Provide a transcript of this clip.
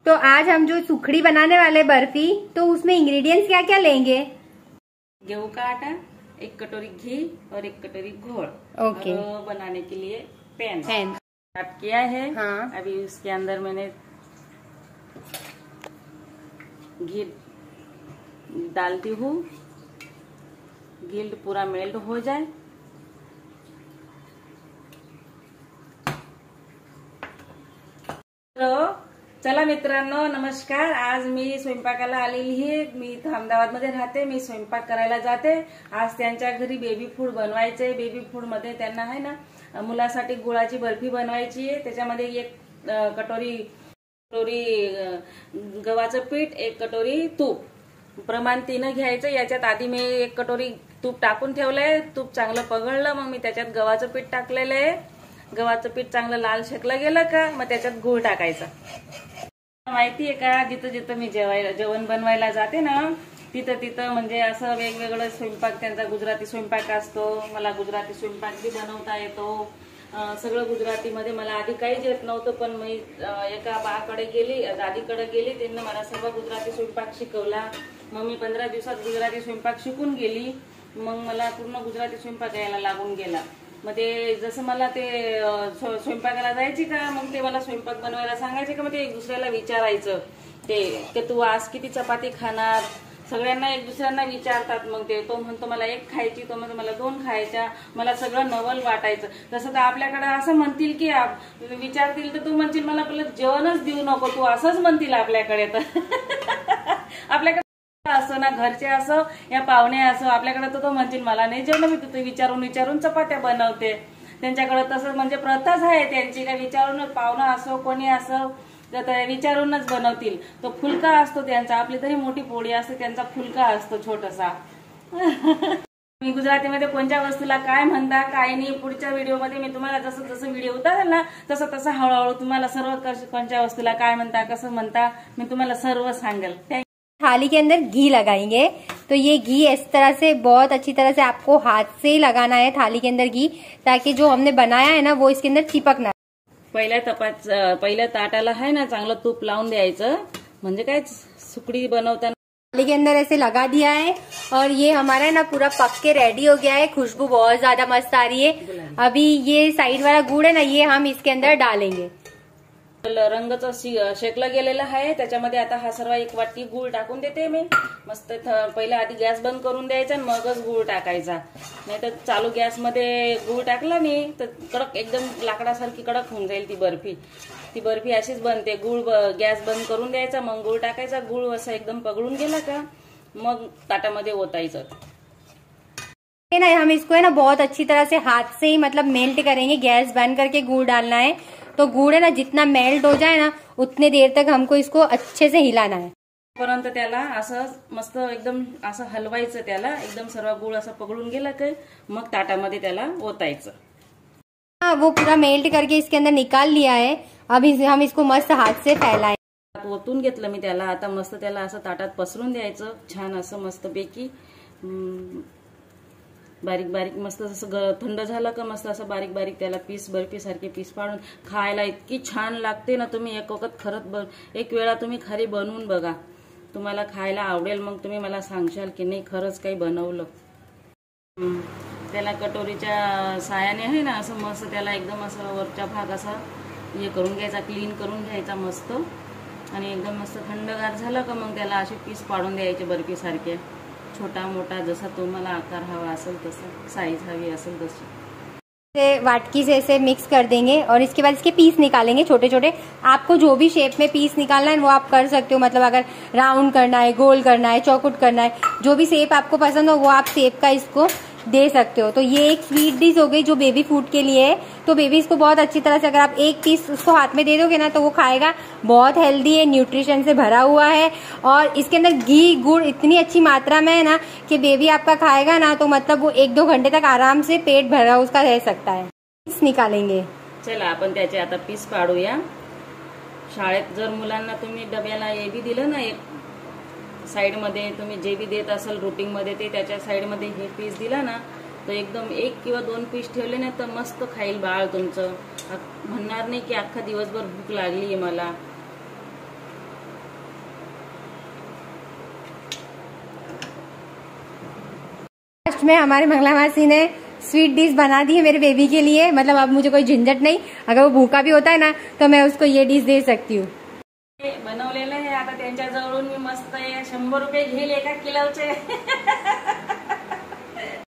तो आज हम जो सुखड़ी बनाने वाले बर्फी, तो उसमें इंग्रेडिएंट्स क्या क्या लेंगे? गेहूं का आटा, 1 कटोरी घी और 1 कटोरी घोल। ओके। और बनाने के लिए पैन स्टार्ट किया है। हाँ। अभी उसके अंदर मैंने घी डालती हूँ, घी पूरा मेल्ट हो जाए। चला मित्रांनो, नमस्कार। आज मी स्वयंपाकाला आलेली आहे। मी इथं अहमदाबादमध्ये राहते। मी स्वयंपाक करायला जाते। आज त्यांच्या घरी बेबी फूड बनवायचंय। बेबी फूड मध्ये त्यांना आहे ना मुलासाठी गुळाची बर्फी बनवायची आहे। त्याच्यामध्ये 1 कटोरी गव्हाचं पीठ, 1 कटोरी तूप, प्रमाण 3 घ्यायचं। याच्यात आधी मी 1 कटोरी तूप टाकून ठेवलंय। तूप चांगलं पगळलं, मग मी त्याच्यात गव्हाचं पीठ टाकलेलं आहे। गव्हाचं पीठ चांगलं लाल शेकलं गेलं का मग त्याच्यात गूळ टाकायचा। माहितीये का, जिथं जिथं मी जेवण बनवायला जाते ना, तिथं म्हणजे असं वेगवेगळं स्वयंपाक, त्यांचा गुजराती स्वयंपाक असतो। मला गुजराती स्वयंपाक बी बनवता येतो। सगळं गुजरातीमध्ये मला आधी काहीच येत नव्हतं, पण मी एका दादीकडे गेली, त्यांनी मला सर्व गुजराती स्वयंपाक शिकवला। मग मी 15 दिवसात गुजराती स्वयंपाक शिकून गेली। मग मला पूर्ण गुजराती स्वयंपाक यायला लागून गेला। मग ते जसं मला ते स्वयंपाकाला जायची का, मग ते मला स्वयंपाक बनवायला सांगायचे का, मग ते एक दुसऱ्याला विचारायचं ते तू आज किती चपाती खाणार, सगळ्यांना एक दुसऱ्यांना विचारतात। मग तो म्हणतो मला 1 खायची, तो म्हणतो मला 2 खायच्या। मला सगळं नवल वाटायचं। तसं तर आपल्याकडे असं म्हणतील की विचारतील तर तू म्हणशील मला आपलं जेवणच देऊ नको, तू असंच म्हणतील आपल्याकडे। तर आपल्याकडे असो ना, घरचे असो या पाहुणे असो, आपल्याकडे तो म्हणतील मला नाही जेवण, मी तुझं विचारून चपात्या बनवते। त्यांच्याकडे तसं म्हणजे प्रथाच आहे त्यांची, का विचारून पाहुणा असो कोणी असो तर विचारूनच बनवतील। तो फुलका असतो त्यांचा, आपली तरी मोठी पोळी असते, त्यांचा फुलका असतो छोटासा। मी गुजरातीमध्ये कोणत्या वस्तूला काय म्हणता काय नाही, पुढच्या व्हिडिओमध्ये मी तुम्हाला जसं जसं व्हिडिओ उतारेल ना तसं हळूहळू तुम्हाला सर्व कोणत्या वस्तूला काय म्हणता कसं म्हणता मी तुम्हाला सर्व सांगेल। थाली के अंदर घी लगाएंगे। तो ये घी इस तरह से बहुत अच्छी तरह से आपको हाथ से लगाना है थाली के अंदर घी, ताकि जो हमने बनाया है ना वो इसके अंदर चिपक ना। पहिल्या ताटाला है ना चांगलं तूप लावून द्यायचं, म्हणजे काय सुकड़ी बनवताना। थाली के अंदर ऐसे लगा दिया है और ये हमारा ना पूरा पक के रेडी हो गया है। खुशबू बहुत ज्यादा मस्त आ रही है। अभी ये साइड वाला गुड़ है ना, ये हम इसके अंदर डालेंगे। रंगाचं शेकलं गेलेलं आहे, त्याच्यामध्ये आता हा सर्व 1 वाटी गूळ टाकून देते मी। मस्त पहिला आधी गॅस बंद करून द्यायचा आणि मगच गूळ टाकायचा, नाही तर चालू गॅस मध्ये गूळ टाकला नाही तर कडक एकदम लाकडासारखी कडक होऊन जाईल ती बर्फी। ती बर्फी अशीच बनते। गॅस बंद करून द्यायचा, मग गूळ टाकायचा। गूळ असं एकदम पगळून गेला का मग ताटामध्ये ओतायचं। ना हम इसको है ना बहुत अच्छी तरह से हाथ से ही मतलब मेल्ट करेंगे। गैस बंद करके गुड़ डालना है, तो गुड़ है ना जितना मेल्ट हो जाए ना उतने देर तक हमको इसको अच्छे से हिलाना है। परंतु त्याला असं मस्त एकदम असं हलवायचं, त्याला एकदम सर्व गुळ असं पगळून गेला की मग ताटामध्ये त्याला ओतायचं। हाँ, वो पूरा मेल्ट करके इसके अंदर निकाल लिया है। अब हम इसको मस्त हाथ से फैलाएं। ओतून घेतलं मी त्याला। आता मस्त त्याला असं ताटात पसरून द्यायचं, छान असं मस्त पैकी बारीक बारीक मस्त असं थंड झालं का मस्त असं बारीक बारीक त्याला बर्फी सारखे पीस पाडून खायला इतकी छान लागते ना। तुम्ही एक वखत खरंच एक वेळा तुम्ही खाली बनवून बघा, तुम्हाला खायला आवडेल। मग तुम्ही मला सांगशाल की नाही खरंच काही बनवलं। त्याला कटोरीच्या सायाने आहे ना असं मस्त त्याला एकदम असं वरचा भाग असा हे करून घ्यायचा, क्लीन करून घ्यायचा मस्त, आणि एकदम मस्त थंडगार झालं का मग त्याला असे पीस पाडून द्यायचे बर्फी सारखे, छोटा मोटा जसा तुम्हाला आकार हवा असेल तसा, साइज हवी असेल तशी। वाटकी से ऐसे मिक्स कर देंगे और इसके बाद इसके पीस निकालेंगे छोटे छोटे। आपको जो भी शेप में पीस निकालना है वो आप कर सकते हो, मतलब अगर राउंड करना है, गोल करना है, चौकुट करना है, जो भी शेप आपको पसंद हो वो आप शेप का इसको दे सकते हो। तो ये एक स्वीट डिश हो गई जो बेबी फूड के लिए है। तो बेबी इसको बहुत अच्छी तरह से अगर आप 1 पीस उसको हाथ में दे दोगे ना तो वो खाएगा। बहुत हेल्दी है, न्यूट्रिशन से भरा हुआ है और इसके अंदर घी गुड़ इतनी अच्छी मात्रा में है ना कि बेबी आपका खाएगा ना तो मतलब वो 1-2 घंटे तक आराम से पेट भरा उसका रह सकता है। पीस निकालेंगे। चला आपण त्याचे आता पीस पाडूया। शाळेत जर मुलांना तुम्ही डब्याला हे बी दिलं ना, एक साइड मध्ये तुम्ही जे बी देत असाल रुटीन मध्ये ते त्याच्या साइड मध्ये हे पीस दिला ना तर एकदम 1 किंवा 2 पीस ठेवले ना तर मस्त खाईल बाळ तुमचं। म्हणणार नाही की अख्खा दिवसभर भूक लागली आहे मला। में हमारे मंगला मासी ने स्वीट डिश बना दी है मेरे बेबी के लिए। मतलब अब मुझे कोई झंझट नहीं, अगर वो भूखा भी होता है ना तो मैं उसको ये डिश दे सकती हूँ। बनवलेलं आहे आता त्यांच्याजवळून मी मस्त 100 रुपये घेईल एका किलोचे